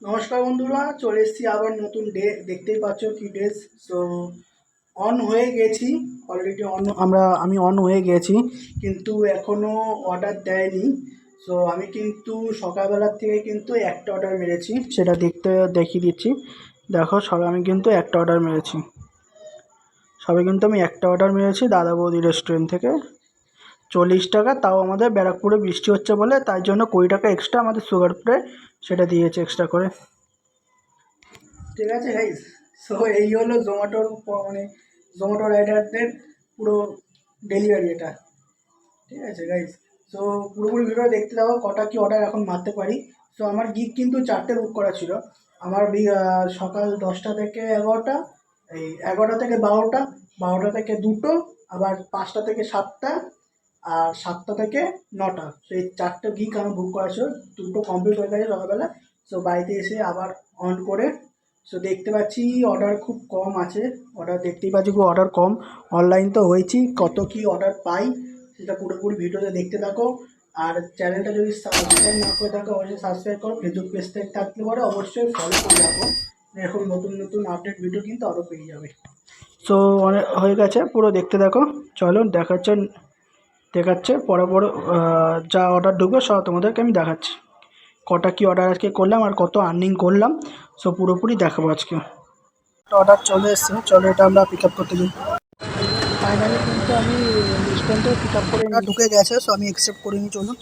নমস্কার বন্ধুরা, চলে এসেছি আবার নতুন ডে। দেখতেই পাচ্ছ কি ড্রেস। সো অন হয়ে গেছি অলরেডি। আমি অন হয়ে গেছি, কিন্তু এখনও অর্ডার দেয়নি। সো আমি কিন্তু সকালবেলার থেকে কিন্তু একটা অর্ডার মেরেছি, সেটা দেখিয়ে দিচ্ছি। দেখো সবে আমি কিন্তু একটা অর্ডার মেরেছি। একটা অর্ডার মেরেছি দাদা বৌদি রেস্টুরেন্ট থেকে। 40 টাকা, তাও আমাদের ব্যারাকপুরে বৃষ্টি হচ্ছে বলে তাই জন্য 20 টাকা এক্সট্রা আমাদের সুগারপুরে সেটা দিয়েছে এক্সট্রা করে। ঠিক আছে গাইস। সো এই হলো জোম্যাটো রাইডারদের পুরো ডেলিভারি এটা। ঠিক আছে গাইস। সো পুরোপুরি ভিডিও দেখতে দাও কটা কি অর্ডার এখন মারতে পারি। সো আমার গিগ কিন্তু 4টে বুক করা ছিল। আমার সকাল 10টা থেকে 11টা, এই 11টা থেকে 12টা, 12টা থেকে 2টো, আবার 5টা থেকে 7টা, আর 7টা থেকে 9টা। সেই 4টে গিগ আমার বুক করা ছিল। 2টো কমপ্লিট হয়ে গেছে সকালবেলা। সো বাড়িতে এসে আবার অন করে সো দেখতে পাচ্ছি অর্ডার খুব কম আছে। দেখতেই পাচ্ছি খুব অর্ডার কম। অনলাইন তো হয়েছি, কত কি অর্ডার পাই সেটা পুরোপুরি ভিডিওতে দেখতে থাকো। আর চ্যানেলটা যদি সাবস্ক্রাইব না করে থাকো অবশ্যই সাবস্ক্রাইব করো। ফেসবুক পেজ থেকে থাকতে পারো অবশ্যই ফলো করে রাখো। এখন নতুন নতুন আপডেট ভিডিও কিন্তু আরও পেয়ে যাবে। সো অনেক হয়ে গেছে, পুরো দেখতে দেখো। চলো দেখাচ্ছে পরে যা অর্ডার ঢুকবে সব তোমাদেরকে আমি দেখাচ্ছি। কটা কি অর্ডার আজকে করলাম আর কত আর্নিং করলাম, সো পুরোপুরি দেখাবো আজকে। অর্ডার চলে এসছে, চলো এটা আমরা পিক আপ করতে যাই। ফাইনালি কিন্তু আমি রেস্টুরেন্টে পিক আপ করে ঢুকে গেছে। সো আমি অ্যাকসেপ্ট করে নিই, চলুন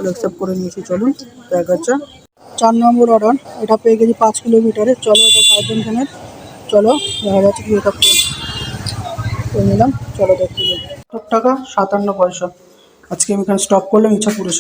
অ্যাকসেপ্ট করে নিয়েছি। চলুন দেখাচ্ছে 4 নম্বর অর্ডার। এটা পেয়ে গেছি 5 কিলোমিটারে। চলো এটা সাউথ জংশনের। চলো দেখা যাচ্ছে কি পিক আপ করে নিলাম। চলো দেখতে যাই। টাকা 57 পয়সা। আজকে আমি এখানে স্টপ করলাম ইচ্ছাপুরে।